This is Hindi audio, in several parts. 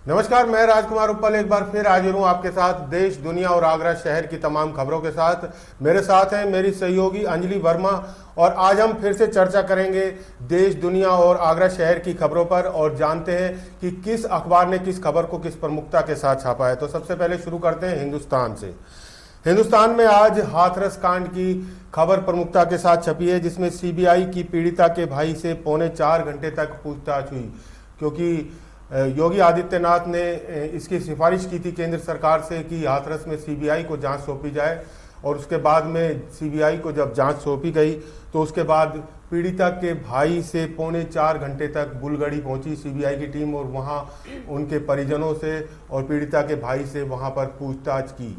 नमस्कार, मैं राजकुमार उप्पल एक बार फिर हाजिर हूं आपके साथ देश, दुनिया और आगरा शहर की तमाम खबरों के साथ। मेरे साथ हैं मेरी सहयोगी अंजलि वर्मा और आज हम फिर से चर्चा करेंगे देश, दुनिया और आगरा शहर की खबरों पर और जानते हैं कि किस अखबार ने किस खबर को किस प्रमुखता के साथ छापा है। तो सबसे पहले शुरू करते हैं हिंदुस्तान से। हिंदुस्तान में आज हाथरस कांड की खबर प्रमुखता के साथ छपी है, जिसमें सीबीआई की पीड़िता के भाई से 3.25 घंटे तक पूछताछ हुई, क्योंकि योगी आदित्यनाथ ने इसकी सिफारिश की थी केंद्र सरकार से कि हाथरस में सीबीआई को जांच सौंपी जाए। और उसके बाद में सीबीआई को जब जांच सौंपी गई तो उसके बाद पीड़िता के भाई से 3.25 घंटे तक बुलगढ़ी पहुंची सीबीआई की टीम और वहां उनके परिजनों से और पीड़िता के भाई से वहां पर पूछताछ की।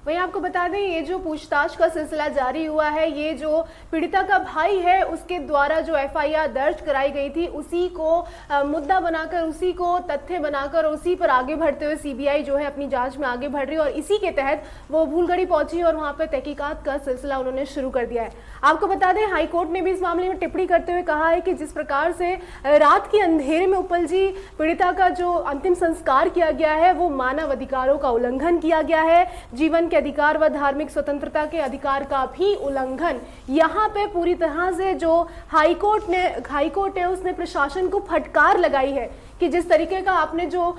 वहीं आपको बता दें, ये जो पूछताछ का सिलसिला जारी हुआ है, ये जो पीड़िता का भाई है उसके द्वारा जो एफआईआर दर्ज कराई गई थी उसी को मुद्दा बनाकर, उसी को तथ्य बनाकर, उसी पर आगे बढ़ते हुए सीबीआई जो है अपनी जांच में आगे बढ़ रही है और इसी के तहत वो भूलगढ़ी पहुंची और वहां पर तहकीकात का सिलसिला उन्होंने शुरू कर दिया है। आपको बता दें, हाईकोर्ट ने भी इस मामले में टिप्पणी करते हुए कहा है कि जिस प्रकार से रात के अंधेरे में उप्पल जी पीड़िता का जो अंतिम संस्कार किया गया है वो मानव अधिकारों का उल्लंघन किया गया है, जीवन के अधिकार व धार्मिक स्वतंत्रता के अधिकार का भी उल्लंघन। यहाँ पे पूरी तरह से जो हाईकोर्ट है उसने प्रशासन को फटकार लगाई है कि जिस तरीके का आपने जो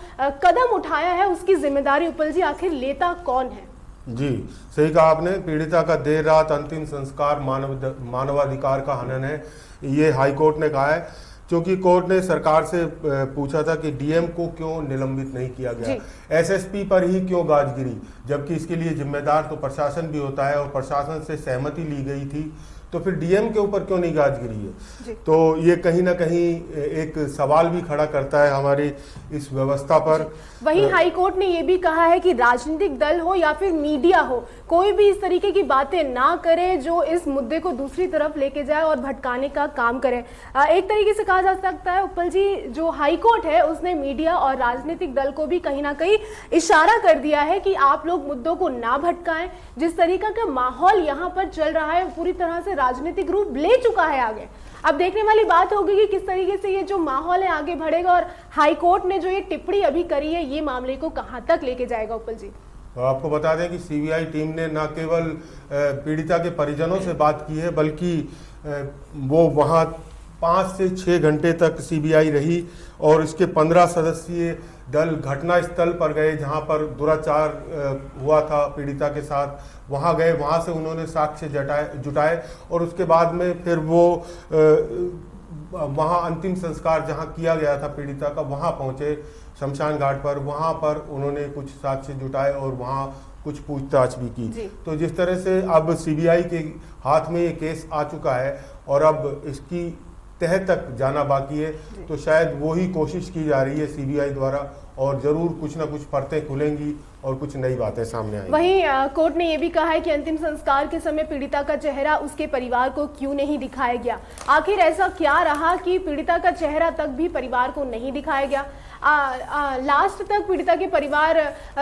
कदम उठाया है उसकी जिम्मेदारी उप्पल जी आखिर लेता कौन है। जी, सही कहा आपने। पीड़िता का देर रात अंतिम संस्कार मानवाधिकार का हनन है, ये हाईकोर्ट ने कहा है, क्योंकि कोर्ट ने सरकार से पूछा था कि डीएम को क्यों निलंबित नहीं किया गया, एसएसपी पर ही क्यों गाज गिरी, जबकि इसके लिए जिम्मेदार तो प्रशासन भी होता है और प्रशासन से सहमति ली गई थी, तो फिर डीएम के ऊपर क्यों नहीं गाज गिरी है। तो ये कहीं ना कहीं एक सवाल भी खड़ा करता है हमारी इस व्यवस्था पर। वहीं हाईकोर्ट ने ये भी कहा है कि राजनीतिक दल हो या फिर मीडिया हो, कोई भी इस तरीके की बातें ना करे जो इस मुद्दे को दूसरी तरफ लेके जाए और भटकाने का काम करे। एक तरीके से कहा जा सकता है उप्पल जी, जो हाईकोर्ट है उसने मीडिया और राजनीतिक दल को भी कहीं ना कहीं इशारा कर दिया है कि आप लोग मुद्दों को ना भटकाएं। जिस तरीका का माहौल यहाँ पर चल रहा है पूरी तरह से राजनीतिक रूप ले चुका है आगे। अब देखने वाली बात होगी कि किस तरीके से ये जो माहौल है आगे बढ़ेगा और हाईकोर्ट ने जो ये टिप्पणी अभी करी है ये मामले को कहां तक लेके जाएगा उप्पल जी। तो आपको बता दें कि सीबीआई टीम ने न केवल पीड़िता के परिजनों से बात की है, बल्कि वो वहां 5 से 6 घंटे तक सीबीआई रही और इसके 15 सदस्यीय दल घटना स्थल पर गए जहां पर दुराचार हुआ था पीड़िता के साथ, वहां गए, वहां से उन्होंने साक्ष्य जुटाए और उसके बाद में फिर वो वहां अंतिम संस्कार जहां किया गया था पीड़िता का वहां पहुंचे शमशान घाट पर, वहां पर उन्होंने कुछ साक्ष्य जुटाए और वहां कुछ पूछताछ भी की। तो जिस तरह से अब सीबीआई के हाथ में ये केस आ चुका है और अब इसकी तह तक जाना बाकी है, तो शायद वो ही कोशिश की जा रही है सीबीआई द्वारा और जरूर कुछ ना कुछ परतें खुलेंगी और कुछ नई बातें सामने आएंगी। वहीं कोर्ट ने यह भी कहा है कि अंतिम संस्कार के समय पीड़िता का चेहरा उसके परिवार को क्यों नहीं दिखाया गया। आखिर ऐसा क्या रहा कि पीड़िता का चेहरा तक भी परिवार को नहीं दिखाया गया। लास्ट तक पीड़िता के परिवार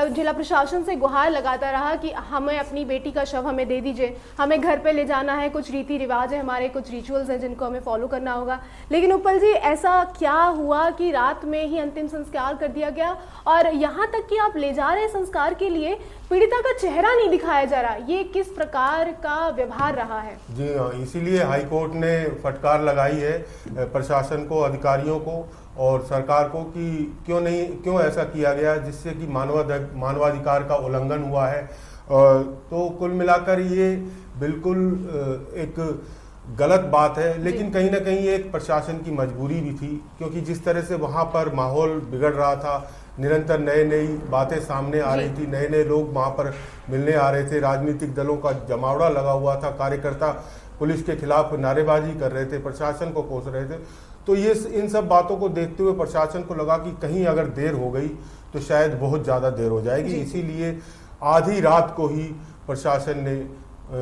जिला प्रशासन से गुहार लगाता रहा कि हमें अपनी बेटी का शव हमें दे दीजिए, हमें घर पे ले जाना है, कुछ रीति रिवाज है, हमारे कुछ रिचुअल्स हैं जिनको हमें फॉलो करना होगा। लेकिन उप्पल जी, ऐसा क्या हुआ कि रात में ही अंतिम संस्कार कर दिया गया और यहाँ तक कि आप ले जा रहे संस्कार के लिए पीड़िता का चेहरा नहीं दिखाया जा रहा। ये किस प्रकार का व्यवहार रहा है? जी हाँ, इसीलिए हाईकोर्ट ने फटकार लगाई है प्रशासन को, अधिकारियों को और सरकार को कि क्यों ऐसा किया गया जिससे कि मानवाधिकार का उल्लंघन हुआ है। तो कुल मिलाकर ये बिल्कुल एक गलत बात है, लेकिन कहीं ना कहीं एक प्रशासन की मजबूरी भी थी, क्योंकि जिस तरह से वहाँ पर माहौल बिगड़ रहा था, निरंतर नई बातें सामने आ रही थी, नए लोग वहाँ पर मिलने आ रहे थे, राजनीतिक दलों का जमावड़ा लगा हुआ था, कार्यकर्ता पुलिस के खिलाफ नारेबाजी कर रहे थे, प्रशासन को कोस रहे थे। तो ये इन सब बातों को देखते हुए प्रशासन को लगा कि कहीं अगर देर हो गई तो शायद बहुत ज़्यादा देर हो जाएगी, इसीलिए आधी रात को ही प्रशासन ने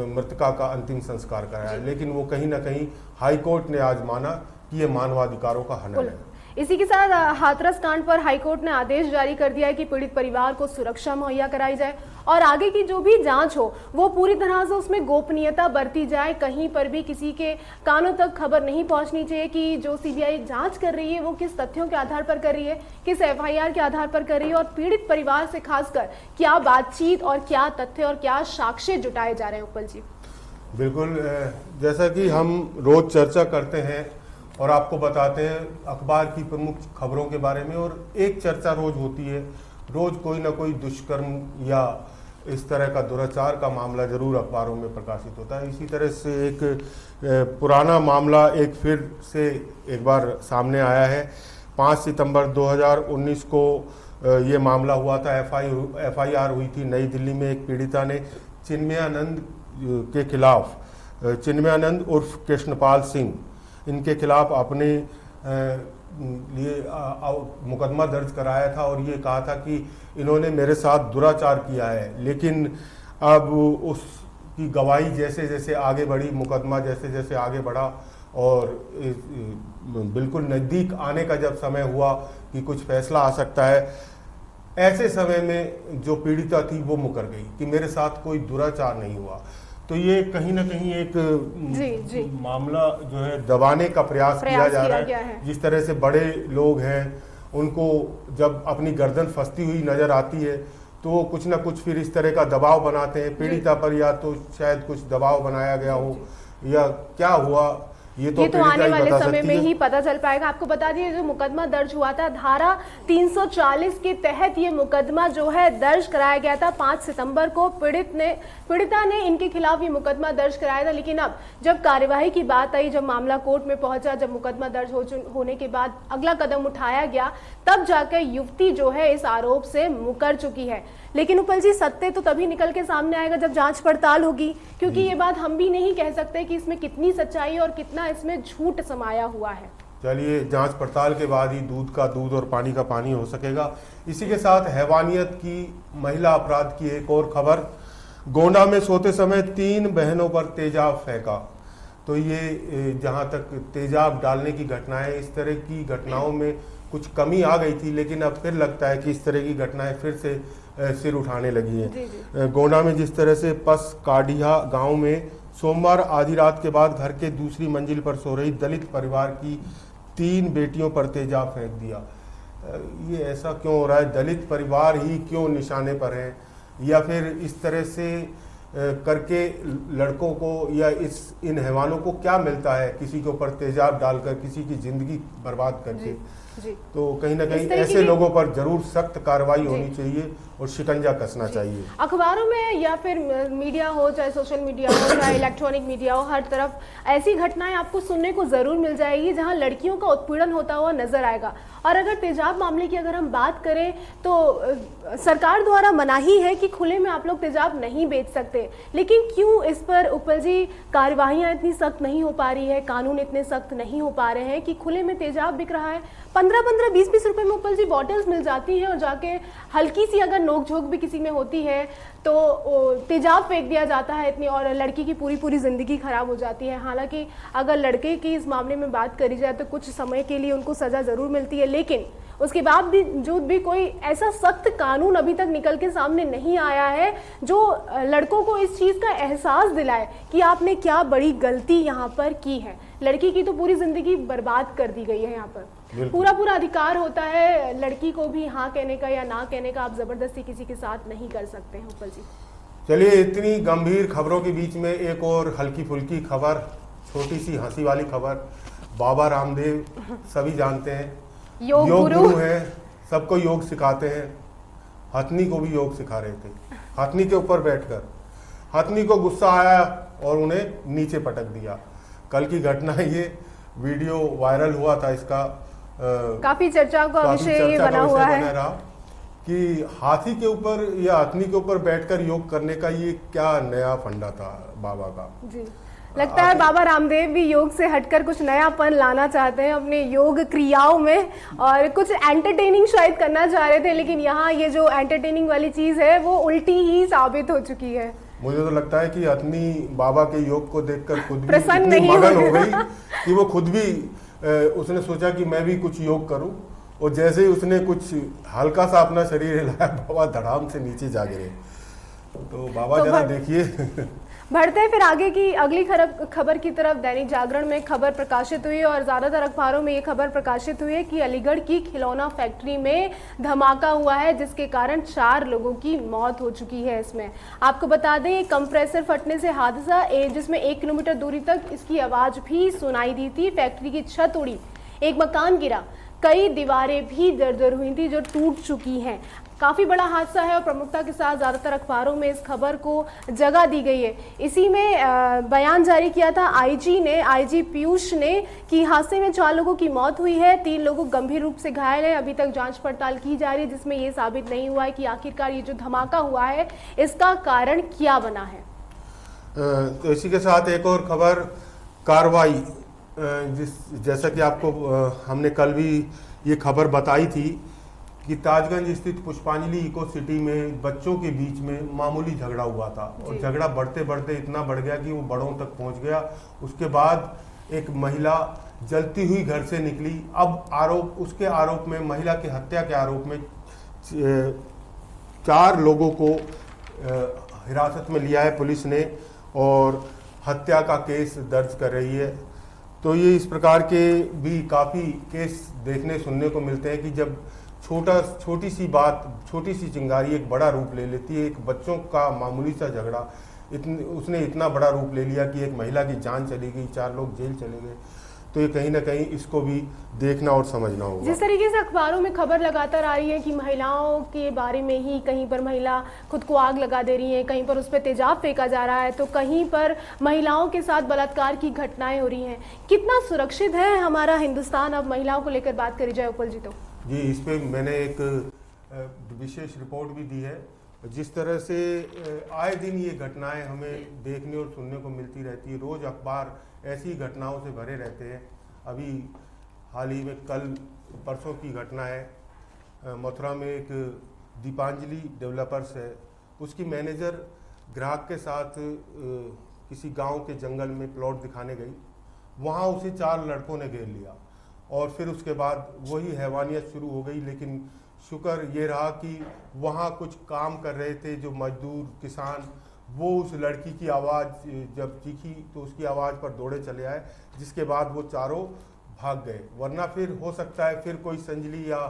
मृतका का अंतिम संस्कार कराया। लेकिन वो कहीं ना कहीं हाईकोर्ट ने आज माना कि ये मानवाधिकारों का हनन है। इसी के साथ हाथरस कांड पर हाईकोर्ट ने आदेश जारी कर दिया है कि पीड़ित परिवार को सुरक्षा मुहैया कराई जाए और आगे की जो भी जांच हो वो पूरी तरह से उसमें गोपनीयता बरती जाए। कहीं पर भी किसी के कानों तक खबर नहीं पहुंचनी चाहिए कि जो सीबीआई जांच कर रही है वो किस तथ्यों के आधार पर कर रही है, किस एफआईआर के आधार पर कर रही है और पीड़ित परिवार से खासकर क्या बातचीत और क्या तथ्य और क्या साक्ष्य जुटाए जा रहे हैं। उपल जी, बिल्कुल, जैसा कि हम रोज चर्चा करते हैं और आपको बताते हैं अखबार की प्रमुख खबरों के बारे में, और एक चर्चा रोज होती है, रोज कोई ना कोई दुष्कर्म या इस तरह का दुराचार का मामला जरूर अखबारों में प्रकाशित होता है। इसी तरह से एक पुराना मामला एक फिर से एक बार सामने आया है। 5 सितंबर 2019 को ये मामला हुआ था। एफआईआर हुई थी नई दिल्ली में। एक पीड़िता ने चिन्मयानंद के खिलाफ, चिन्मयानंद उर्फ कृष्णपाल सिंह, इनके खिलाफ अपने लिए मुकदमा दर्ज कराया था और ये कहा था कि इन्होंने मेरे साथ दुराचार किया है। लेकिन अब उसकी गवाही जैसे जैसे आगे बढ़ी, मुकदमा जैसे जैसे आगे बढ़ा और बिल्कुल नज़दीक आने का जब समय हुआ कि कुछ फैसला आ सकता है, ऐसे समय में जो पीड़िता थी वो मुकर गई कि मेरे साथ कोई दुराचार नहीं हुआ। तो ये कहीं ना कहीं एक जी। मामला जो है दबाने का प्रयास किया जा रहा है। जिस तरह से बड़े लोग हैं उनको जब अपनी गर्दन फंसती हुई नजर आती है तो वो कुछ ना कुछ फिर इस तरह का दबाव बनाते हैं पीड़िता पर, या तो शायद कुछ दबाव बनाया गया हो या क्या हुआ, ये तो आने वाले समय में ही पता चल पाएगा। आपको बता दिए जो मुकदमा दर्ज हुआ था धारा 340 के तहत ये मुकदमा जो है दर्ज कराया गया था। 5 सितंबर को पीड़िता ने इनके खिलाफ ये मुकदमा दर्ज कराया था। लेकिन अब जब कार्यवाही की बात आई, जब मामला कोर्ट में पहुंचा, जब मुकदमा दर्ज होने के बाद अगला कदम उठाया गया, तब जाकर युवती जो है इस आरोप से मुकर चुकी है। लेकिन उपल जी, सत्य तो तभी निकल के सामने आएगा जब जांच पड़ताल होगी, क्योंकि ये बात हम भी नहीं कह सकते कि इसमें कितनी सच्चाई और कितना इसमें झूठ समाया हुआ है। चलिए, जांच पड़ताल के बाद ही दूध का दूध और पानी का पानी हो सकेगा। इसी के साथ हैवानियत की, महिला अपराध की एक और खबर। गोंडा में सोते समय 3 बहनों पर तेजाब फेंका। तो ये जहां तक तेजाब डालने की घटनाएं, इस तरह की घटनाओं में कुछ कमी आ गई थी, लेकिन अब फिर लगता है कि इस तरह की घटनाएं फिर से सिर उठाने लगी हैं। गोंडा में जिस तरह से पस काडिया गांव में सोमवार आधी रात के बाद घर के दूसरी मंजिल पर सो रही दलित परिवार की 3 बेटियों पर तेजाब फेंक दिया। ये ऐसा क्यों हो रहा है? दलित परिवार ही क्यों निशाने पर हैं? या फिर इस तरह से करके लड़कों को या इन हैवानों को क्या मिलता है किसी के ऊपर तेजाब डालकर, किसी की जिंदगी बर्बाद करके? जी। तो कहीं ना कहीं ऐसे लोगों पर जरूर सख्त कार्रवाई होनी चाहिए और शिकंजा कसना चाहिए। अखबारों में या फिर मीडिया हो, चाहे सोशल मीडिया हो, चाहे इलेक्ट्रॉनिक मीडिया हो, हर तरफ ऐसी घटनाएं आपको सुनने को जरूर मिल जाएगी जहां लड़कियों का उत्पीड़न होता हुआ नजर आएगा। और अगर तेजाब मामले की अगर हम बात करें तो सरकार द्वारा मनाही है कि खुले में आप लोग तेजाब नहीं बेच सकते, लेकिन क्यों इस पर उपल जी कार्यवाहियां इतनी सख्त नहीं हो पा रही है, कानून इतने सख्त नहीं हो पा रहे हैं कि खुले में तेजाब बिक रहा है। 15-15, 20-20 रुपए में उपल जी बॉटल्स मिल जाती हैं और जाके हल्की सी अगर नोक-झोंक भी किसी में होती है तो तेजाब फेंक दिया जाता है इतनी, और लड़की की पूरी जिंदगी खराब हो जाती है। हालांकि अगर लड़के की इस मामले में बात करी जाए तो कुछ समय के लिए उनको सजा जरूर मिलती है, लेकिन उसके बावजूद भी कोई ऐसा सख्त कानून अभी तक निकल के सामने नहीं आया है जो लड़कों को इस चीज का एहसास दिलाए कि आपने क्या बड़ी गलती यहाँ पर की है। लड़की की तो पूरी जिंदगी बर्बाद कर दी गई है। यहाँ पर पूरा अधिकार होता है लड़की को भी हाँ कहने का या ना कहने का। आप जबरदस्ती किसी के साथ नहीं कर सकते हैं उपल जी। चलिए, इतनी गंभीर खबरों के बीच में एक और हल्की फुल्की खबर, छोटी सी हंसी वाली खबर। बाबा रामदेव सभी जानते हैं, योग गुरु हैं, सबको योग सिखाते हैं। हथनी को भी योग सिखा रहे थे, हथनी के ऊपर बैठकर। हथनी को गुस्सा आया और उन्हें नीचे पटक दिया। कल की घटना है, ये वीडियो वायरल हुआ था, इसका काफी चर्चा का विषय ये बना हुआ है कि हाथी के ऊपर या हथनी के ऊपर बैठकर योग करने का ये क्या नया फंडा था बाबा का। जी, लगता है बाबा रामदेव भी योग से हटकर कुछ नयापन लाना चाहते हैं अपने योग क्रियाओं में और कुछ एंटरटेनिंग शायद करना चाह रहे थे, लेकिन यहाँ ये जो एंटरटेनिंग वाली चीज है वो उल्टी ही साबित हो चुकी है। मुझे तो लगता है कि हथनी बाबा के योग को देखकर खुद भी प्रसन्न नहीं मगन हो गई कि वो खुद भी उसने सोचा कि मैं भी कुछ योग करूं, और जैसे ही उसने कुछ हल्का सा अपना शरीर हिलाया, बाबा धड़ाम से नीचे जा गिरे। तो बाबा जरा देखिए। बढ़ते हैं फिर आगे की अगली खबर की तरफ। दैनिक जागरण में खबर प्रकाशित हुई और ज़्यादातर अखबारों में ये खबर प्रकाशित हुई है कि अलीगढ़ की खिलौना फैक्ट्री में धमाका हुआ है, जिसके कारण 4 लोगों की मौत हो चुकी है। इसमें आपको बता दें, कंप्रेसर फटने से हादसा, जिसमें 1 किलोमीटर दूरी तक इसकी आवाज़ भी सुनाई दी थी। फैक्ट्री की छत उड़ी, एक मकान गिरा, कई दीवारें भी दरदर हुई थी जो टूट चुकी हैं। काफ़ी बड़ा हादसा है और प्रमुखता के साथ ज़्यादातर अखबारों में इस खबर को जगह दी गई है। इसी में बयान जारी किया था आईजी पीयूष ने कि हादसे में 4 लोगों की मौत हुई है, 3 लोग गंभीर रूप से घायल हैं। अभी तक जांच पड़ताल की जा रही है, जिसमें ये साबित नहीं हुआ है कि आखिरकार ये जो धमाका हुआ है इसका कारण क्या बना है। तो इसी के साथ एक और खबर, कार्रवाई, जैसा कि आपको हमने कल भी ये खबर बताई थी कि ताजगंज स्थित पुष्पांजलि इको सिटी में बच्चों के बीच में मामूली झगड़ा हुआ था, और झगड़ा बढ़ते बढ़ते इतना बढ़ गया कि वो बड़ों तक पहुंच गया। उसके बाद एक महिला जलती हुई घर से निकली। अब उसके आरोप में, महिला की हत्या के आरोप में 4 लोगों को हिरासत में लिया है पुलिस ने, और हत्या का केस दर्ज कर रही है। तो ये इस प्रकार के भी काफ़ी केस देखने सुनने को मिलते हैं कि जब छोटी सी बात, छोटी सी चिंगारी एक बड़ा रूप ले लेती है। एक बच्चों का मामूली सा झगड़ा उसने इतना बड़ा रूप ले लिया कि एक महिला की जान चली गई, 4 लोग जेल चले गए। तो ये कहीं ना कहीं इसको भी देखना और समझना होगा। जिस तरीके से अखबारों में खबर लगातार आ रही है कि महिलाओं के बारे में ही, कहीं पर महिला खुद को आग लगा दे रही है, कहीं पर उस पर तेजाब फेंका जा रहा है, तो कहीं पर महिलाओं के साथ बलात्कार की घटनाएं हो रही हैं। कितना सुरक्षित है हमारा हिंदुस्तान? अब महिलाओं को लेकर बात करी जाए उपल जी, तो जी इस पे मैंने एक विशेष रिपोर्ट भी दी है। जिस तरह से आए दिन ये घटनाएं हमें देखने और सुनने को मिलती रहती है, रोज़ अखबार ऐसी घटनाओं से भरे रहते हैं। अभी हाल ही में कल परसों की घटना है, मथुरा में एक दीपांजलि डेवलपर्स है, उसकी मैनेजर ग्राहक के साथ किसी गांव के जंगल में प्लॉट दिखाने गई। वहां उसे 4 लड़कों ने घेर लिया और फिर उसके बाद वही हैवानियत शुरू हो गई। लेकिन शुक्र ये रहा कि वहाँ कुछ काम कर रहे थे जो मजदूर किसान, वो उस लड़की की आवाज़ जब चीखी तो उसकी आवाज़ पर दौड़े चले आए, जिसके बाद वो चारों भाग गए। वरना फिर हो सकता है फिर कोई संजली या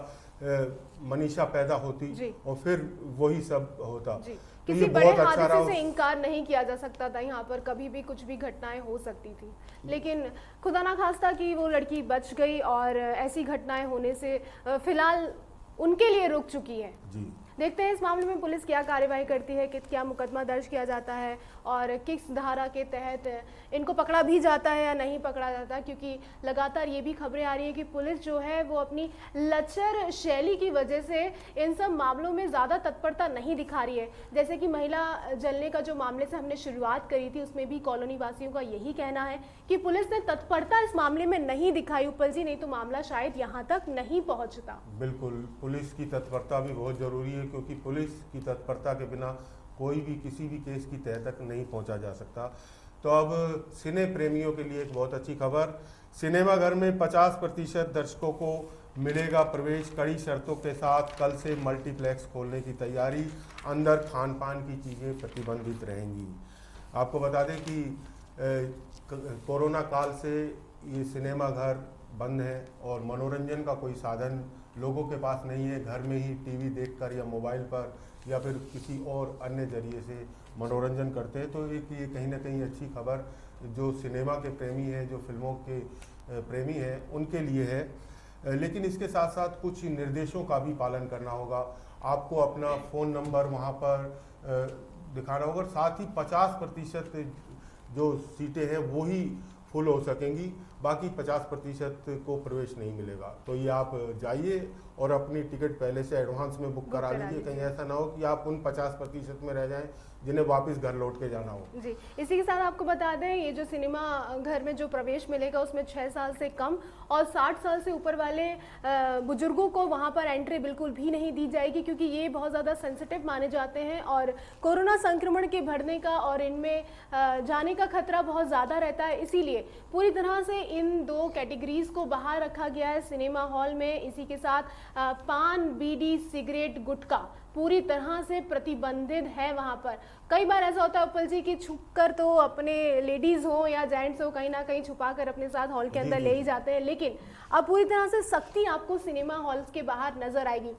मनीषा पैदा होती और फिर वही सब होता। तो किसी बड़े हादसे से इनकार नहीं किया जा सकता था, यहाँ पर कभी भी कुछ भी घटनाएं हो सकती थी। लेकिन खुदा ना खास्ता कि वो लड़की बच गई और ऐसी घटनाएं होने से फिलहाल उनके लिए रुक चुकी है। जी देखते हैं इस मामले में पुलिस क्या कार्यवाही करती है, कि क्या मुकदमा दर्ज किया जाता है और किस धारा के तहत इनको पकड़ा भी जाता है या नहीं पकड़ा जाता, क्योंकि लगातार ये भी खबरें आ रही है कि पुलिस जो है वो अपनी लचर शैली की वजह से इन सब मामलों में ज़्यादा तत्परता नहीं दिखा रही है। जैसे कि महिला जलने का जो मामले से हमने शुरुआत करी थी, उसमें भी कॉलोनी वासियों का यही कहना है कि पुलिस ने तत्परता इस मामले में नहीं दिखाई उपल जी, नहीं तो मामला शायद यहाँ तक नहीं पहुँचता। बिल्कुल, पुलिस की तत्परता भी बहुत ज़रूरी है, क्योंकि पुलिस की तत्परता के बिना कोई भी किसी भी केस की तह तक नहीं पहुंचा जा सकता। तो अब सिने प्रेमियों के लिए एक बहुत अच्छी खबर, सिनेमाघर में 50% दर्शकों को मिलेगा प्रवेश, कड़ी शर्तों के साथ कल से मल्टीप्लेक्स खोलने की तैयारी, अंदर खान पान की चीज़ें प्रतिबंधित रहेंगी। आपको बता दें कि कोरोना काल से ये सिनेमाघर बंद है और मनोरंजन का कोई साधन लोगों के पास नहीं है। घर में ही टीवी देखकर या मोबाइल पर या फिर किसी और अन्य जरिए से मनोरंजन करते हैं। तो एक ये कहीं ना कहीं अच्छी खबर जो सिनेमा के प्रेमी हैं, जो फिल्मों के प्रेमी हैं, उनके लिए है। लेकिन इसके साथ साथ कुछ निर्देशों का भी पालन करना होगा। आपको अपना फ़ोन नंबर वहाँ पर दिखाना होगा, साथ ही 50% जो सीटें हैं वो ही फुल हो सकेंगी, बाकी 50% को प्रवेश नहीं मिलेगा। तो ये आप जाइए और अपनी टिकट पहले से एडवांस में बुक करा लीजिए, कहीं ऐसा ना हो कि आप उन 50% में रह जाएं जिन्हें वापस घर लौट के जाना हो। जी इसी के साथ आपको बता दें, ये जो सिनेमा घर में जो प्रवेश मिलेगा उसमें 6 साल से कम और 60 साल से ऊपर वाले बुजुर्गों को वहाँ पर एंट्री बिल्कुल भी नहीं दी जाएगी, क्योंकि ये बहुत ज़्यादा सेंसिटिव माने जाते हैं और कोरोना संक्रमण के बढ़ने का और इनमें जाने का खतरा बहुत ज़्यादा रहता है। इसीलिए पूरी तरह से इन दो कैटेगरीज को बाहर रखा गया है सिनेमा हॉल में। इसी के साथ पान, बीड़ी, सिगरेट, गुटखा पूरी तरह से प्रतिबंधित है वहां पर। कई बार ऐसा होता है उपल जी कि छुपकर तो अपने लेडीज हो या जेंट्स हो कहीं ना कहीं छुपा कर अपने साथ हॉल के अंदर ले ही जाते हैं, लेकिन अब पूरी तरह से सख्ती आपको सिनेमा हॉल्स के बाहर नजर आएगी।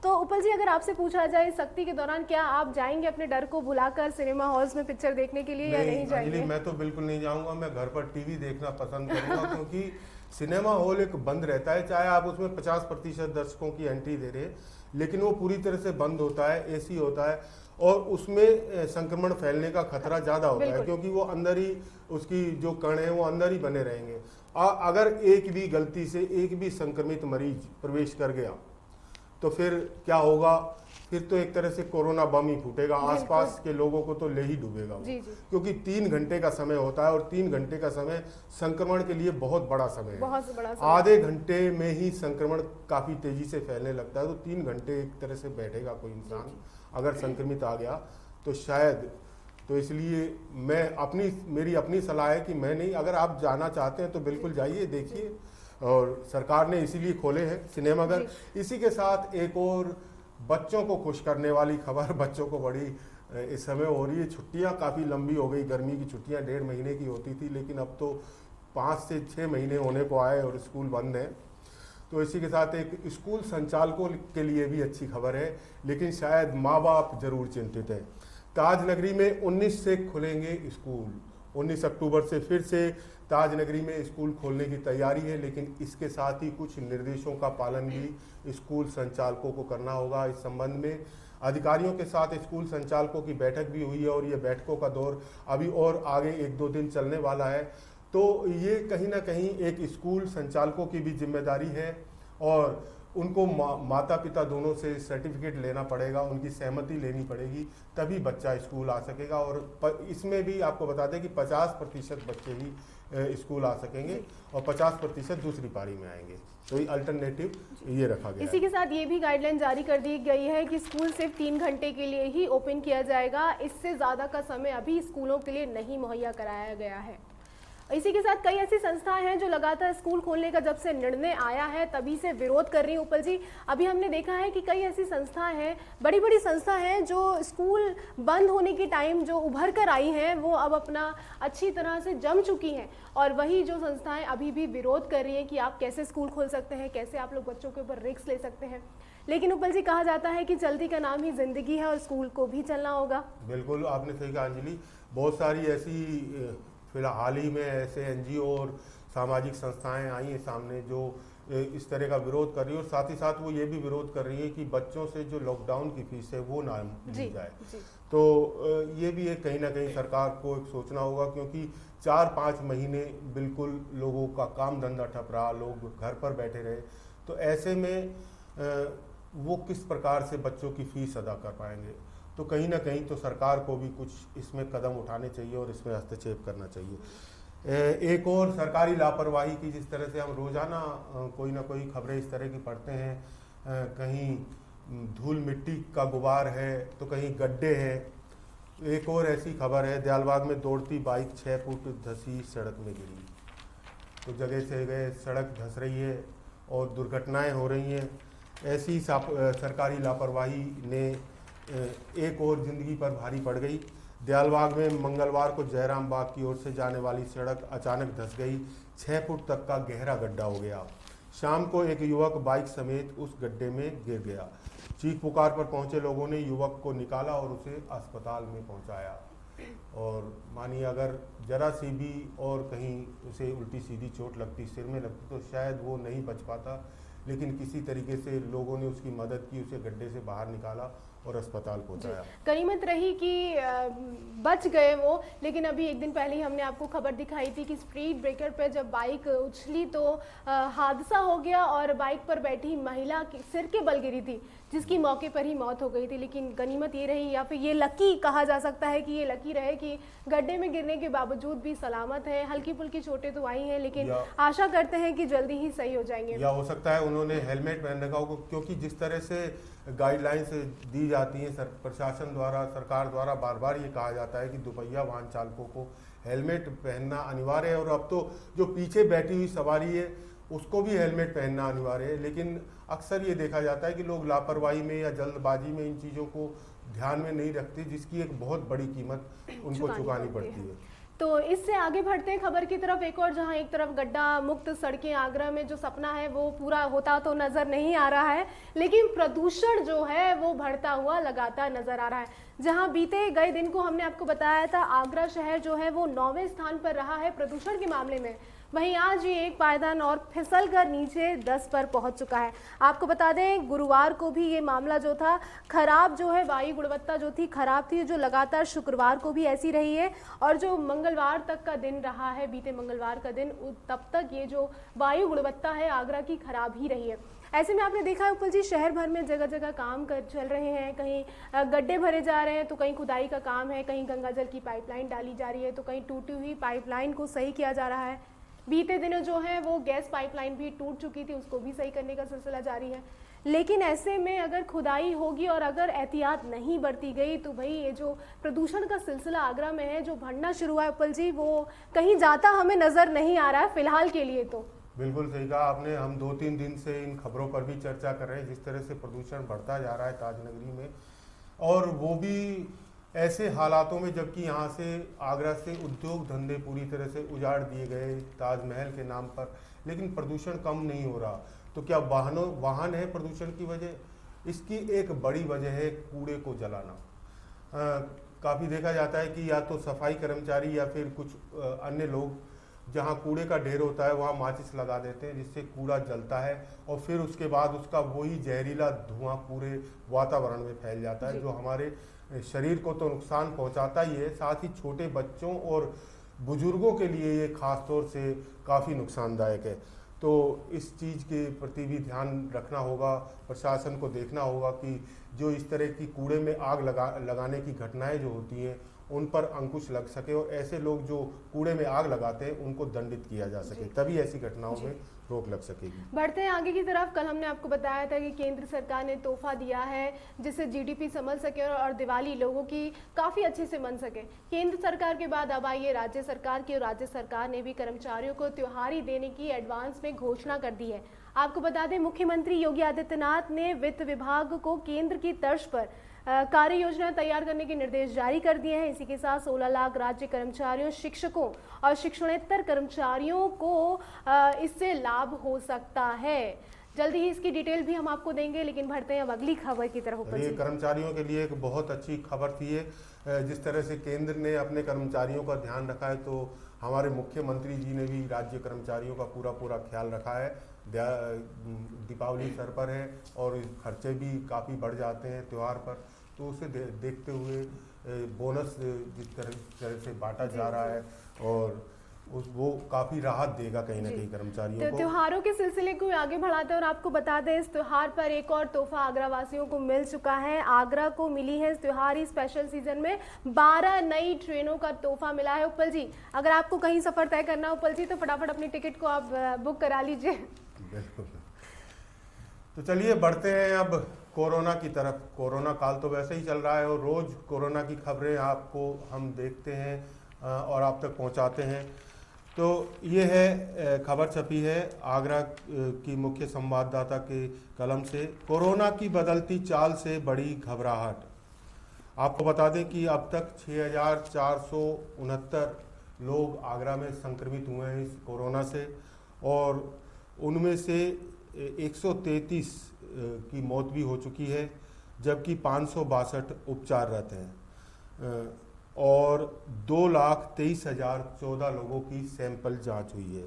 तो उपल जी, अगर आपसे पूछा जाए सख्ती के दौरान क्या आप जाएंगे अपने डर को भुलाकर सिनेमा हॉल्स में पिक्चर देखने के लिए या नहीं जाएंगे? मैं तो बिल्कुल नहीं जाऊंगा, मैं घर पर टीवी देखना पसंद करूंगा क्योंकि सिनेमा हॉल एक बंद रहता है, चाहे आप उसमें 50% दर्शकों की एंट्री दे रहे हैं, लेकिन वो पूरी तरह से बंद होता है, एसी होता है और उसमें संक्रमण फैलने का खतरा ज़्यादा होता है क्योंकि वो अंदर ही उसकी जो कण है वो अंदर ही बने रहेंगे। अगर एक भी गलती से एक भी संक्रमित मरीज प्रवेश कर गया तो फिर क्या होगा? फिर तो एक तरह से कोरोना बम ही फूटेगा, आसपास के लोगों को तो ले ही डूबेगा वो। क्योंकि 3 घंटे का समय होता है और 3 घंटे का समय संक्रमण के लिए बहुत बड़ा समय है। बहुत बड़ा समय। आधे घंटे में ही संक्रमण काफी तेजी से फैलने लगता है, तो 3 घंटे एक तरह से बैठेगा कोई इंसान अगर संक्रमित आ गया तो शायद। तो इसलिए मेरी अपनी सलाह है कि मैं नहीं, अगर आप जाना चाहते हैं तो बिल्कुल जाइए, देखिए, और सरकार ने इसीलिए खोले हैं सिनेमाघर। इसी के साथ एक और बच्चों को खुश करने वाली खबर, बच्चों को बड़ी इस समय हो रही है, छुट्टियां काफ़ी लंबी हो गई। गर्मी की छुट्टियां 1.5 महीने की होती थी, लेकिन अब तो 5 से 6 महीने होने को आए और स्कूल बंद हैं। तो इसी के साथ एक स्कूल संचालकों के लिए भी अच्छी खबर है, लेकिन शायद माँ बाप जरूर चिंतित हैं। ताज नगरी में 19 से खुलेंगे स्कूल। 19 अक्टूबर से फिर से ताज नगरी में स्कूल खोलने की तैयारी है, लेकिन इसके साथ ही कुछ निर्देशों का पालन भी स्कूल संचालकों को करना होगा। इस संबंध में अधिकारियों के साथ स्कूल संचालकों की बैठक भी हुई है और ये बैठकों का दौर अभी और आगे 1-2 दिन चलने वाला है। तो ये कहीं ना कहीं एक स्कूल संचालकों की भी जिम्मेदारी है और उनको माता पिता दोनों से सर्टिफिकेट लेना पड़ेगा, उनकी सहमति लेनी पड़ेगी, तभी बच्चा स्कूल आ सकेगा। और इसमें भी आपको बता दें कि 50% बच्चे ही स्कूल आ सकेंगे और 50% दूसरी पारी में आएंगे। तो ये अल्टरनेटिव ये रखा गया। इसी के साथ ये भी गाइडलाइन जारी कर दी गई है कि स्कूल सिर्फ 3 घंटे के लिए ही ओपन किया जाएगा। इससे ज़्यादा का समय अभी स्कूलों के लिए नहीं मुहैया कराया गया है। इसी के साथ कई ऐसी संस्थाएं हैं जो लगातार स्कूल खोलने का जब से निर्णय आया है तभी से विरोध कर रही हैं। उपल जी, अभी हमने देखा है कि कई ऐसी संस्थाएं हैं, बड़ी बड़ी संस्था हैं जो स्कूल बंद होने के टाइम जो उभर कर आई हैं वो अब अपना अच्छी तरह से जम चुकी हैं, और वही जो संस्थाएं अभी भी विरोध कर रही हैं कि आप कैसे स्कूल खोल सकते हैं, कैसे आप लोग बच्चों के ऊपर रिस्क ले सकते हैं। लेकिन उपल जी, कहा जाता है कि चलती का नाम ही जिंदगी है और स्कूल को भी चलना होगा। बिल्कुल आपने सही कहा अंजलि। बहुत सारी ऐसी फिलहाल हाल ही में ऐसे एनजीओ और सामाजिक संस्थाएं आई हैं सामने जो इस तरह का विरोध कर रही है, और साथ ही साथ वो ये भी विरोध कर रही है कि बच्चों से जो लॉकडाउन की फीस है वो ना ली जाए। तो ये भी एक कहीं ना कहीं सरकार को एक सोचना होगा, क्योंकि 4-5 महीने बिल्कुल लोगों का काम धंधा ठप रहा, लोग घर पर बैठे रहे, तो ऐसे में वो किस प्रकार से बच्चों की फीस अदा कर पाएंगे। तो कहीं ना कहीं तो सरकार को भी कुछ इसमें कदम उठाने चाहिए और इसमें हस्तक्षेप करना चाहिए। एक और सरकारी लापरवाही की, जिस तरह से हम रोज़ाना कोई ना कोई खबरें इस तरह की पढ़ते हैं, कहीं धूल मिट्टी का गुबार है तो कहीं गड्ढे हैं। एक और ऐसी खबर है, दयालबाग में दौड़ती बाइक 6 फुट धंसी सड़क में गिरी। तो जगह से जगह सड़क धंस रही है और दुर्घटनाएं हो रही हैं। ऐसी सरकारी लापरवाही ने एक और ज़िंदगी पर भारी पड़ गई। दयालबाग में मंगलवार को जयराम बाग की ओर से जाने वाली सड़क अचानक धंस गई, 6 फुट तक का गहरा गड्ढा हो गया। शाम को एक युवक बाइक समेत उस गड्ढे में गिर गया। चीख पुकार पर पहुंचे लोगों ने युवक को निकाला और उसे अस्पताल में पहुंचाया। और मानिए अगर जरा सी भी और कहीं उसे उल्टी सीधी चोट लगती, सिर में लगती, तो शायद वो नहीं बच पाता, लेकिन किसी तरीके से लोगों ने उसकी मदद की, उसे गड्ढे से बाहर निकाला और अस्पताल पहुंचाया। गनीमत रही कि बच गए वो। लेकिन अभी एक दिन पहले ही हमने आपको खबर दिखाई थी कि स्पीड ब्रेकर पे जब बाइक उछली तो हादसा हो गया और बाइक पर बैठी महिला के सिर के बल गिरी थी, जिसकी मौके पर ही मौत हो गई थी। लेकिन गनीमत ये रही, या फिर ये लकी कहा जा सकता है कि ये लकी रहे कि गड्ढे में गिरने के बावजूद भी सलामत है। हल्की फुल्की चोटें तो आई हैं, लेकिन आशा करते हैं कि जल्दी ही सही हो जाएंगे। या हो सकता है उन्होंने हेलमेट पहन रखा होगा, क्योंकि जिस तरह से गाइडलाइंस दी जाती हैं। प्रशासन द्वारा, सरकार द्वारा बार बार ये कहा जाता है कि दोपहिया वाहन चालकों को हेलमेट पहनना अनिवार्य है, और अब तो जो पीछे बैठी हुई सवारी है उसको भी हेलमेट पहनना अनिवार्य है। लेकिन अक्सर ये देखा जाता है कि लोग लापरवाही में या जल्दबाजी में इन चीज़ों को ध्यान में नहीं रखते, जिसकी एक बहुत बड़ी कीमत उनको चुकानी पड़ती है। तो इससे आगे बढ़ते हैं खबर की तरफ, एक और जहां एक तरफ गड्ढा मुक्त सड़कें, आगरा में जो सपना है वो पूरा होता तो नजर नहीं आ रहा है, लेकिन प्रदूषण जो है वो बढ़ता हुआ लगातार नजर आ रहा है। जहां बीते गए दिन को हमने आपको बताया था आगरा शहर जो है वो 9वें स्थान पर रहा है प्रदूषण के मामले में, वहीं आज ये एक पायदान और फिसल कर नीचे 10 पर पहुंच चुका है। आपको बता दें गुरुवार को भी ये मामला जो था खराब जो है, वायु गुणवत्ता जो थी खराब थी, जो लगातार शुक्रवार को भी ऐसी रही है, और जो मंगलवार तक का दिन रहा है, बीते मंगलवार का दिन, तब तक ये जो वायु गुणवत्ता है आगरा की खराब ही रही है। ऐसे में आपने देखा है उपल जी, शहर भर में जगह जगह काम चल रहे हैं, कहीं गड्ढे भरे जा रहे हैं तो कहीं खुदाई का काम है, कहीं गंगा जल की पाइपलाइन डाली जा रही है तो कहीं टूटी हुई पाइपलाइन को सही किया जा रहा है। बीते दिनों जो है वो गैस पाइपलाइन भी टूट चुकी थी, उसको भी सही करने का सिलसिला जारी है। लेकिन ऐसे में अगर खुदाई होगी और अगर एहतियात नहीं बरती गई तो भाई ये जो प्रदूषण का सिलसिला आगरा में है जो बढ़ना शुरू हुआ है उपल जी, वो कहीं जाता हमें नजर नहीं आ रहा है फिलहाल के लिए। तो बिल्कुल सही कहा आपने। हम 2-3 दिन से इन खबरों पर भी चर्चा कर रहे हैं, जिस तरह से प्रदूषण बढ़ता जा रहा है ताजनगरी में, और वो भी ऐसे हालातों में जबकि यहाँ से आगरा से उद्योग धंधे पूरी तरह से उजाड़ दिए गए ताजमहल के नाम पर, लेकिन प्रदूषण कम नहीं हो रहा। तो क्या वाहन है प्रदूषण की वजह? इसकी एक बड़ी वजह है कूड़े को जलाना। काफ़ी देखा जाता है कि या तो सफाई कर्मचारी या फिर कुछ अन्य लोग जहाँ कूड़े का ढेर होता है वहाँ माचिस लगा देते हैं, जिससे कूड़ा जलता है और फिर उसके बाद उसका वही जहरीला धुआं पूरे वातावरण में फैल जाता है, जो हमारे शरीर को तो नुकसान पहुंचाता ही है, साथ ही छोटे बच्चों और बुजुर्गों के लिए ये खास तौर से काफ़ी नुकसानदायक है। तो इस चीज़ के प्रति भी ध्यान रखना होगा, प्रशासन को देखना होगा कि जो इस तरह की कूड़े में आग लगाने की घटनाएं जो होती हैं उन पर अंकुश लग सके, और ऐसे लोग जो कूड़े में आग लगाते हैं उनको दंडित किया जा सके, तभी ऐसी घटनाओं में रोक लग सकेगी। बढ़ते हैं आगे की तरफ। कल हमने आपको बताया था कि केंद्र सरकार ने तोहफा दिया है जिससे जीडीपी संभल सके और दिवाली लोगों की काफ़ी अच्छे से मन सके। केंद्र सरकार के बाद अब आइए राज्य सरकार की, और राज्य सरकार ने भी कर्मचारियों को त्योहारी देने की एडवांस में घोषणा कर दी है। आपको बता दें मुख्यमंत्री योगी आदित्यनाथ ने वित्त विभाग को केंद्र की तर्ज पर कार्य योजना तैयार करने के निर्देश जारी कर दिए हैं। इसी के साथ 16 लाख राज्य कर्मचारियों, शिक्षकों और शिक्षणेतर कर्मचारियों को इससे लाभ हो सकता है। जल्दी ही इसकी डिटेल भी हम आपको देंगे, लेकिन बढ़ते हैं अब अगली खबर की तरफ। ये कर्मचारियों के लिए एक बहुत अच्छी खबर थी ये, जिस तरह से केंद्र ने अपने कर्मचारियों का ध्यान रखा है, तो हमारे मुख्यमंत्री जी ने भी राज्य कर्मचारियों का पूरा ख्याल रखा है। दीपावली सर पर है और खर्चे भी काफ़ी बढ़ जाते हैं त्यौहार पर, तो उसे देखते हुए बोनस जिस तरह से बांटा जा रहा है और वो काफ़ी राहत देगा कहीं ना कहीं कर्मचारियों को। त्योहारों के सिलसिले को आगे बढ़ाते हैं और आपको बता दें इस त्योहार पर एक और तोहफा आगरा वासियों को मिल चुका है। आगरा को मिली है इस त्योहारी स्पेशल सीजन में 12 नई ट्रेनों का तोहफा मिला है। उपल जी, अगर आपको कहीं सफर तय करना उपल जी तो फटाफट अपनी टिकट को आप बुक करा लीजिए। बिल्कुल। तो चलिए बढ़ते हैं अब कोरोना की तरफ। कोरोना काल तो वैसे ही चल रहा है और रोज कोरोना की खबरें आपको हम देखते हैं और आप तक पहुंचाते हैं। तो ये है खबर छपी है आगरा की मुख्य संवाददाता के कलम से, कोरोना की बदलती चाल से बड़ी घबराहट। आपको बता दें कि अब तक 6,469 लोग आगरा में संक्रमित हुए हैं इस कोरोना से, और उनमें से 133 की मौत भी हो चुकी है, जबकि 562 उपचाररत हैं और 2,23,014 लोगों की सैंपल जांच हुई है।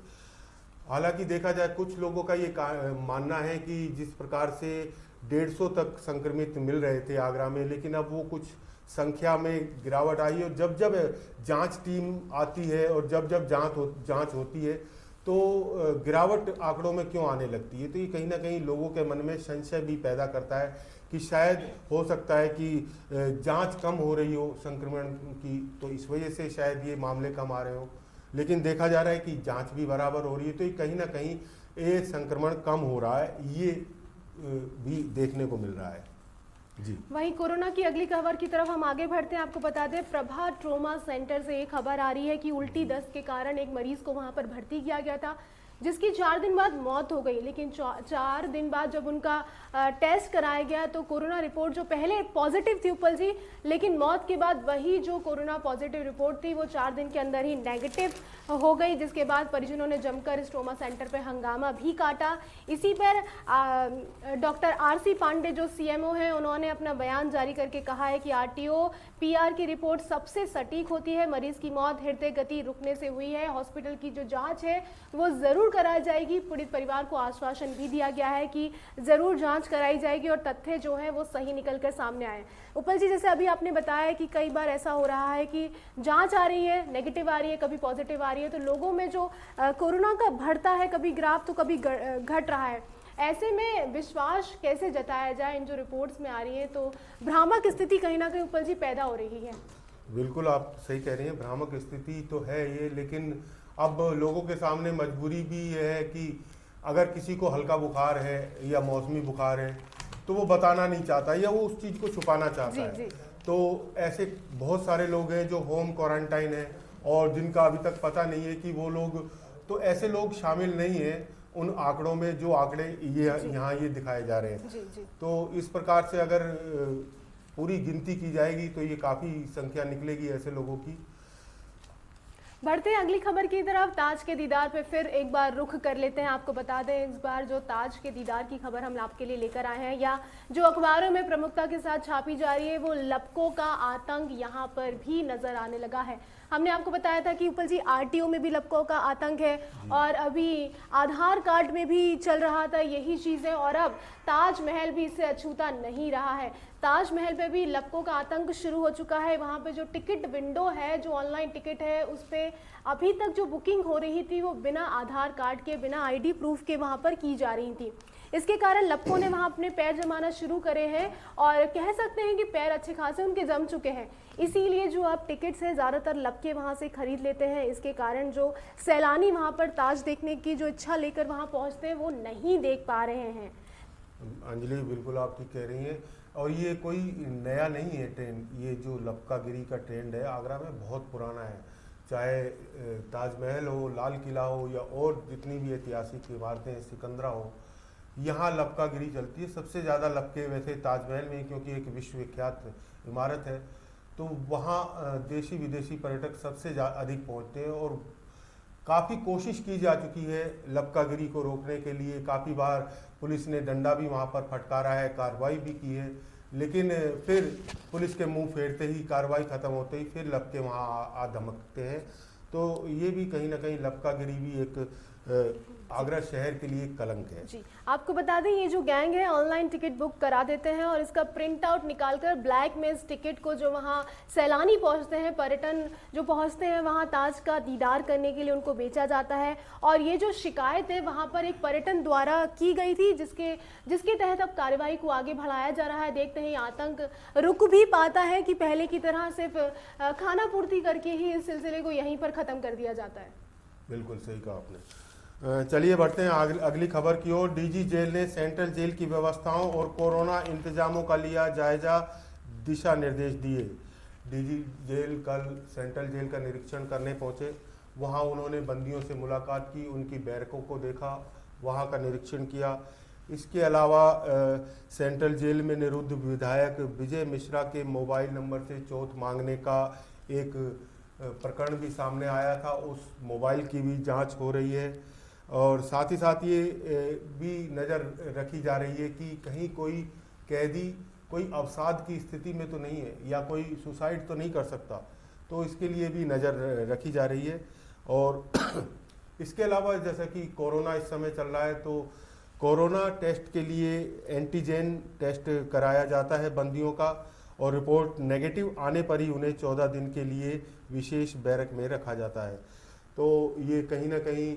हालांकि देखा जाए कुछ लोगों का ये मानना है कि जिस प्रकार से 150 तक संक्रमित मिल रहे थे आगरा में, लेकिन अब वो कुछ संख्या में गिरावट आई, और जब जब जांच टीम आती है और जब जब जांच होती है तो गिरावट आंकड़ों में क्यों आने लगती है। तो ये कहीं ना कहीं लोगों के मन में संशय भी पैदा करता है कि शायद हो सकता है कि जांच कम हो रही हो संक्रमण की, तो इस वजह से शायद ये मामले कम आ रहे हो। लेकिन देखा जा रहा है कि जांच भी बराबर हो रही है, तो ये कहीं ना कहीं ये संक्रमण कम हो रहा है, ये भी देखने को मिल रहा है। जी। वहीं कोरोना की अगली खबर की तरफ हम आगे बढ़ते हैं। आपको बता दें, प्रभा ट्रोमा सेंटर से एक खबर आ रही है कि उल्टी दस्त के कारण एक मरीज को वहां पर भर्ती किया गया था, जिसकी 4 दिन बाद मौत हो गई। लेकिन 4 दिन बाद जब उनका टेस्ट कराया गया तो कोरोना रिपोर्ट जो पहले पॉजिटिव थी उपल जी, लेकिन मौत के बाद वही जो कोरोना पॉजिटिव रिपोर्ट थी वो 4 दिन के अंदर ही नेगेटिव हो गई, जिसके बाद परिजनों ने जमकर इस ट्रोमा सेंटर पर हंगामा भी काटा। इसी पर डॉक्टर RC पांडे जो CMO हैं, उन्होंने अपना बयान जारी करके कहा है कि RTO PR की रिपोर्ट सबसे सटीक होती है। मरीज की मौत हृदय गति रुकने से हुई है। हॉस्पिटल की जो जांच है वो जरूर कराई जाएगी। पीड़ित परिवार को आश्वासन भी दिया गया है कि जरूर जांच कराई जाएगी और तथ्य जो है वो सही निकलकर सामने आए। उपल जी, जैसे अभी आपने बताया कि कई बार ऐसा हो रहा है कि जांच आ रही है, नेगेटिव आ रही है, कभी पॉजिटिव आ रही है, तो लोगों में जो कोरोना का बढ़ता है, कभी ग्राफ तो कभी घट रहा है। ऐसे में विश्वास कैसे जताया जाए इन जो रिपोर्ट्स में आ रही है? तो भ्रामक स्थिति कहीं ना कहीं उपल जी पैदा हो रही है। बिल्कुल आप सही कह रही हैं, भ्रामक स्थिति तो है ये, लेकिन अब लोगों के सामने मजबूरी भी ये है कि अगर किसी को हल्का बुखार है या मौसमी बुखार है तो वो बताना नहीं चाहता या वो उस चीज़ को छुपाना चाहता है। तो ऐसे बहुत सारे लोग हैं जो होम क्वारंटाइन है और जिनका अभी तक पता नहीं है कि वो लोग, तो ऐसे लोग शामिल नहीं हैं उन आंकड़ों में जो आंकड़े यहाँ ये दिखाए जा रहे हैं। तो इस प्रकार से अगर पूरी गिनती की जाएगी तो ये काफ़ी संख्या निकलेगी ऐसे लोगों की। बढ़ते हैं अगली खबर की तरफ। ताज के दीदार पे फिर एक बार रुख कर लेते हैं। आपको बता दें, इस बार जो ताज के दीदार की खबर हम आपके लिए लेकर आए हैं या जो अखबारों में प्रमुखता के साथ छापी जा रही है, वो लपकों का आतंक यहाँ पर भी नजर आने लगा है। हमने आपको बताया था कि उपल जी RTO में भी लपकों का आतंक है और अभी आधार कार्ड में भी चल रहा था यही चीज़ें, और अब ताजमहल भी इससे अछूता नहीं रहा है। ताजमहल पे भी लपकों का आतंक शुरू हो चुका है। वहाँ पे जो टिकट विंडो है, जो ऑनलाइन टिकट है, उस पर अभी तक जो बुकिंग हो रही थी वो बिना आधार कार्ड के, बिना ID प्रूफ के वहाँ पर की जा रही थी। इसके कारण लपकों ने वहाँ अपने पैर जमाना शुरू करे हैं और कह सकते हैं कि पैर अच्छे खासे उनके जम चुके हैं। इसीलिए जो अब टिकट्स है ज़्यादातर लपके वहाँ से खरीद लेते हैं। इसके कारण जो सैलानी वहाँ पर ताज देखने की जो इच्छा लेकर वहाँ पहुँचते हैं वो नहीं देख पा रहे हैं। अंजलि, बिल्कुल आप ठीक कह रही हैं और ये कोई नया नहीं है ट्रेंड। ये जो लपकागिरी का ट्रेंड है आगरा में बहुत पुराना है। चाहे ताजमहल हो, लाल किला हो या और जितनी भी ऐतिहासिक इमारतें हैं, सिकंदरा हो, यहाँ लपकागिरी चलती है। सबसे ज़्यादा लपके वैसे ताजमहल में, क्योंकि एक विश्वविख्यात इमारत है, तो वहाँ देशी विदेशी पर्यटक सबसे अधिक पहुँचते हैं और काफ़ी कोशिश की जा चुकी है लपकागिरी को रोकने के लिए। काफ़ी बार पुलिस ने डंडा भी वहाँ पर फटकारा है, कार्रवाई भी की है, लेकिन फिर पुलिस के मुंह फेरते ही, कार्रवाई ख़त्म होते ही फिर लपके वहाँ आ धमकते हैं। तो ये भी कहीं ना कहीं लपकागिरी भी एक आगरा शहर के लिए कलंक है। जी, आपको बता दें, ये जो गैंग है ऑनलाइन टिकट बुक करा देते हैं और इसका प्रिंट आउट निकालकर ब्लैक में इस टिकट को, जो वहाँ सैलानी पहुँचते हैं, पर्यटन जो पहुँचते हैं वहाँ ताज का दीदार करने के लिए, उनको बेचा जाता है। और ये जो शिकायत है वहाँ पर एक पर्यटन द्वारा की गई थी, जिसके तहत अब कार्रवाई को आगे बढ़ाया जा रहा है। देखते हैं आतंक रुक भी पाता है कि पहले की तरह सिर्फ खाना पूर्ति करके ही इस सिलसिले को यहीं पर ख़त्म कर दिया जाता है। बिल्कुल सही कहा आपने। चलिए बढ़ते हैं अगली खबर की ओर। DG जेल ने सेंट्रल जेल की व्यवस्थाओं और कोरोना इंतजामों का लिया जायजा, दिशा निर्देश दिए। DG जेल कल सेंट्रल जेल का निरीक्षण करने पहुंचे। वहां उन्होंने बंदियों से मुलाकात की, उनकी बैरकों को देखा, वहां का निरीक्षण किया। इसके अलावा सेंट्रल जेल में निरुद्ध विधायक विजय मिश्रा के मोबाइल नंबर से चौथ मांगने का एक प्रकरण भी सामने आया था। उस मोबाइल की भी जांच हो रही है और साथ ही साथ ये भी नज़र रखी जा रही है कि कहीं कोई कैदी कोई अवसाद की स्थिति में तो नहीं है या कोई सुसाइड तो नहीं कर सकता, तो इसके लिए भी नज़र रखी जा रही है। और इसके अलावा जैसा कि कोरोना इस समय चल रहा है, तो कोरोना टेस्ट के लिए एंटीजन टेस्ट कराया जाता है बंदियों का और रिपोर्ट नेगेटिव आने पर ही उन्हें 14 दिन के लिए विशेष बैरक में रखा जाता है। तो ये कहीं ना कहीं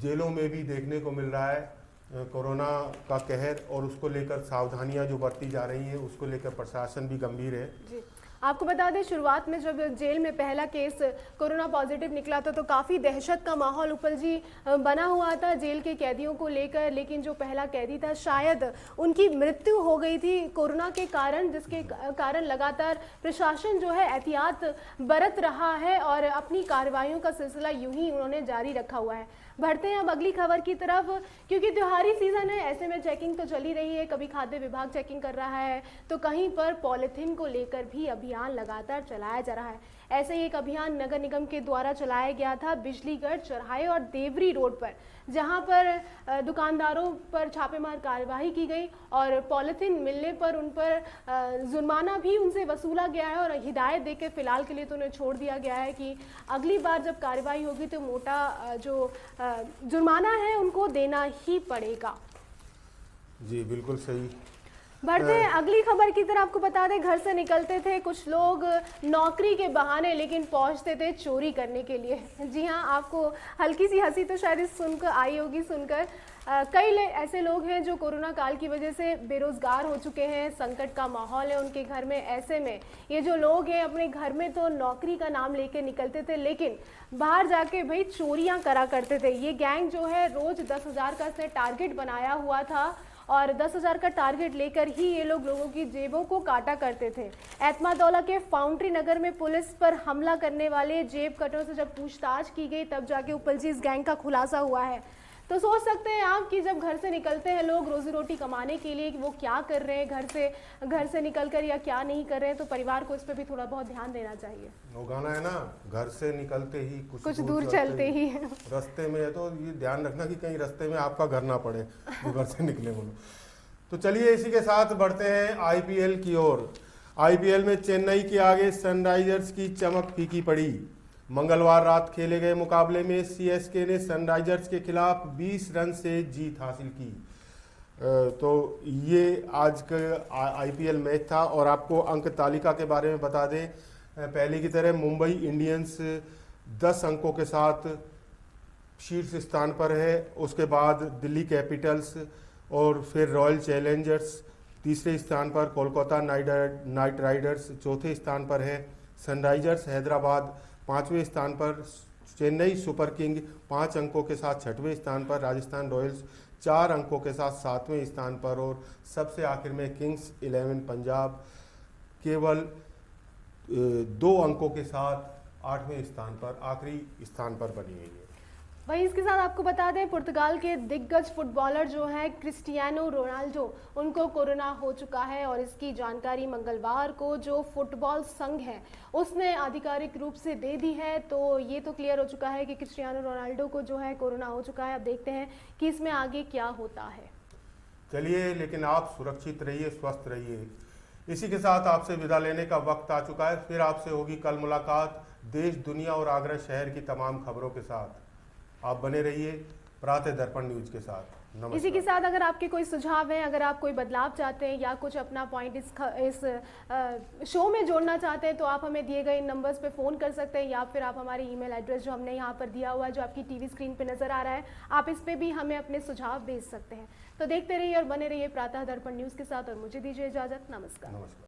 जेलों में भी देखने को मिल रहा है कोरोना का कहर, और उसको लेकर सावधानियां जो बरती जा रही हैं उसको लेकर प्रशासन भी गंभीर है। जी, आपको बता दें, शुरुआत में जब जेल में पहला केस कोरोना पॉजिटिव निकला था तो काफ़ी दहशत का माहौल उपलजी बना हुआ था जेल के कैदियों को लेकर। लेकिन जो पहला कैदी था, शायद उनकी मृत्यु हो गई थी कोरोना के कारण, जिसके कारण लगातार प्रशासन जो है एहतियात बरत रहा है और अपनी कार्रवाइयों का सिलसिला यूं ही उन्होंने जारी रखा हुआ है। बढ़ते हैं अब अगली खबर की तरफ, क्योंकि त्योहारी सीजन है, ऐसे में चेकिंग तो चल ही रही है। कभी खाद्य विभाग चेकिंग कर रहा है तो कहीं पर पॉलिथीन को लेकर भी अभियान लगातार चलाया जा रहा है। ऐसे ही एक अभियान नगर निगम के द्वारा चलाया गया था बिजलीगढ़ चौराहे और देवरी रोड पर, जहां पर दुकानदारों पर छापेमार कार्रवाई की गई और पॉलिथीन मिलने पर उन पर जुर्माना भी उनसे वसूला गया है और हिदायत देकर फिलहाल के लिए तो उन्हें छोड़ दिया गया है कि अगली बार जब कार्रवाई होगी तो मोटा जो जुर्माना है उनको देना ही पड़ेगा। जी बिल्कुल सही। बढ़ते हैं अगली खबर की तरफ। आपको बता दें, घर से निकलते थे कुछ लोग नौकरी के बहाने, लेकिन पहुंचते थे चोरी करने के लिए। जी हां, आपको हल्की सी हंसी तो शायद इस सुनकर आई होगी सुनकर। कई ऐसे लोग हैं जो कोरोना काल की वजह से बेरोजगार हो चुके हैं, संकट का माहौल है उनके घर में। ऐसे में ये जो लोग हैं अपने घर में तो नौकरी का नाम लेके निकलते थे, लेकिन बाहर जाके भाई चोरियां करा करते थे। ये गैंग जो है रोज 10,000 का इसने टारगेट बनाया हुआ था और 10,000 का टारगेट लेकर ही ये लोगों की जेबों को काटा करते थे। एतमादौला के फाउंड्री नगर में पुलिस पर हमला करने वाले जेब कटरों से जब पूछताछ की गई तब जाके उपलजी इस गैंग का खुलासा हुआ है। तो सोच सकते हैं आप कि जब घर से निकलते हैं लोग रोजी रोटी कमाने के लिए, कि वो क्या कर रहे हैं घर से निकलकर या क्या नहीं कर रहे हैं, तो परिवार को इस पर भी थोड़ा बहुत ध्यान देना चाहिए। वो गाना है ना, घर से निकलते ही कुछ दूर चलते ही रास्ते में है, तो ये ध्यान रखना कि कहीं रास्ते में आपका घर ना पड़े जो घर से निकले बोलो। तो चलिए इसी के साथ बढ़ते हैं आईपीएल की ओर। आईपीएल में चेन्नई के आगे सनराइजर्स की चमक फीकी पड़ी। मंगलवार रात खेले गए मुकाबले में सीएसके ने सनराइजर्स के खिलाफ 20 रन से जीत हासिल की। तो ये आज का आईपीएल मैच था। और आपको अंक तालिका के बारे में बता दें, पहले की तरह मुंबई इंडियंस 10 अंकों के साथ शीर्ष स्थान पर है। उसके बाद दिल्ली कैपिटल्स और फिर रॉयल चैलेंजर्स तीसरे स्थान पर, कोलकाता नाइट राइडर्स चौथे स्थान पर है, सनराइजर्स हैदराबाद 5वें स्थान पर, चेन्नई सुपर किंग 5 अंकों के साथ 6वें स्थान पर, राजस्थान रॉयल्स 4 अंकों के साथ 7वें स्थान पर और सबसे आखिर में किंग्स 11 पंजाब केवल 2 अंकों के साथ 8वें स्थान पर, आखिरी स्थान पर बनी हुई है। वहीं इसके साथ आपको बता दें, पुर्तगाल के दिग्गज फुटबॉलर जो हैं क्रिस्टियानो रोनाल्डो, उनको कोरोना हो चुका है और इसकी जानकारी मंगलवार को जो फुटबॉल संघ है उसने आधिकारिक रूप से दे दी है। तो ये तो क्लियर हो चुका है कि क्रिस्टियानो रोनाल्डो को जो है कोरोना हो चुका है। अब देखते हैं कि इसमें आगे क्या होता है। चलिए, लेकिन आप सुरक्षित रहिए, स्वस्थ रहिए। इसी के साथ आपसे विदा लेने का वक्त आ चुका है। फिर आपसे होगी कल मुलाकात देश, दुनिया और आगरा शहर की तमाम खबरों के साथ। आप बने रहिए प्रातः दर्पण न्यूज के साथ। नमस्कार। इसी के साथ अगर आपके कोई सुझाव हैं, अगर आप कोई बदलाव चाहते हैं या कुछ अपना पॉइंट इस शो में जोड़ना चाहते हैं तो आप हमें दिए गए इन नंबर्स पे फ़ोन कर सकते हैं, या फिर आप हमारी ईमेल एड्रेस जो हमने यहाँ पर दिया हुआ है, जो आपकी टीवी स्क्रीन पे नज़र आ रहा है, आप इस पे भी हमें अपने सुझाव भेज सकते हैं। तो देखते रहिए और बने रहिए प्रातः दर्पण न्यूज़ के साथ और मुझे दीजिए इजाज़त। नमस्कार।